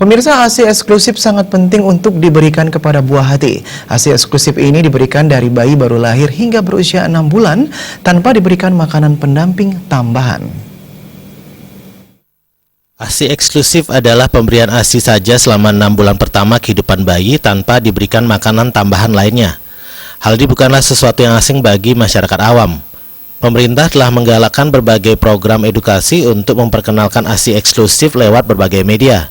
Pemirsa, ASI eksklusif sangat penting untuk diberikan kepada buah hati. ASI eksklusif ini diberikan dari bayi baru lahir hingga berusia 6 bulan tanpa diberikan makanan pendamping tambahan. ASI eksklusif adalah pemberian ASI saja selama 6 bulan pertama kehidupan bayi tanpa diberikan makanan tambahan lainnya. Hal ini bukanlah sesuatu yang asing bagi masyarakat awam. Pemerintah telah menggalakkan berbagai program edukasi untuk memperkenalkan ASI eksklusif lewat berbagai media.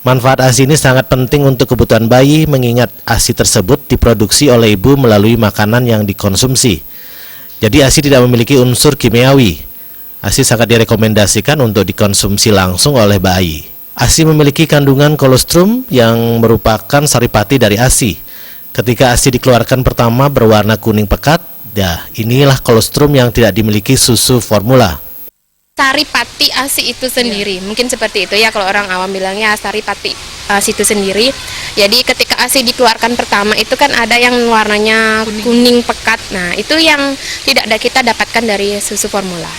Manfaat ASI ini sangat penting untuk kebutuhan bayi mengingat ASI tersebut diproduksi oleh ibu melalui makanan yang dikonsumsi. Jadi ASI tidak memiliki unsur kimiawi. ASI sangat direkomendasikan untuk dikonsumsi langsung oleh bayi. ASI memiliki kandungan kolostrum yang merupakan saripati dari ASI. Ketika ASI dikeluarkan pertama berwarna kuning pekat, inilah kolostrum yang tidak dimiliki susu formula. Saripati ASI itu sendiri, mungkin seperti itu ya kalau orang awam bilangnya saripati ASI itu sendiri. Jadi ketika ASI dikeluarkan pertama itu kan ada yang warnanya kuning pekat. Nah itu yang tidak ada kita dapatkan dari susu formula.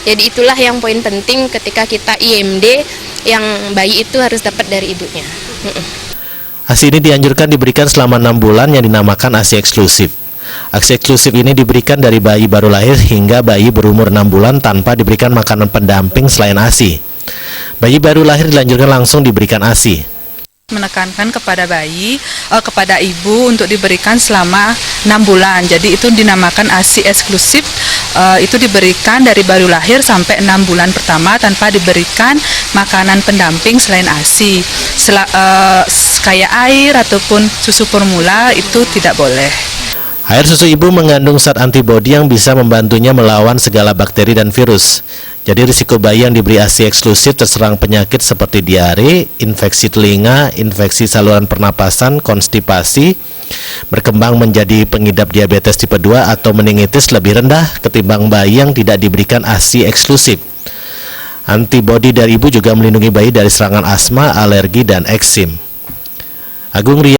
Jadi itulah yang poin penting ketika kita IMD, yang bayi itu harus dapat dari ibunya. ASI ini dianjurkan diberikan selama 6 bulan yang dinamakan ASI eksklusif. ASI eksklusif ini diberikan dari bayi baru lahir hingga bayi berumur 6 bulan tanpa diberikan makanan pendamping selain ASI. Bayi baru lahir dilanjutkan langsung diberikan ASI. Menekankan kepada bayi, kepada ibu untuk diberikan selama 6 bulan. Jadi itu dinamakan ASI eksklusif, itu diberikan dari baru lahir sampai 6 bulan pertama tanpa diberikan makanan pendamping selain ASI. Kayak air ataupun susu formula itu tidak boleh. Air susu ibu mengandung zat antibodi yang bisa membantunya melawan segala bakteri dan virus. Jadi risiko bayi yang diberi ASI eksklusif terserang penyakit seperti diare, infeksi telinga, infeksi saluran pernapasan, konstipasi, berkembang menjadi pengidap diabetes tipe 2 atau meningitis lebih rendah ketimbang bayi yang tidak diberikan ASI eksklusif. Antibodi dari ibu juga melindungi bayi dari serangan asma, alergi, dan eksim. Agung Ria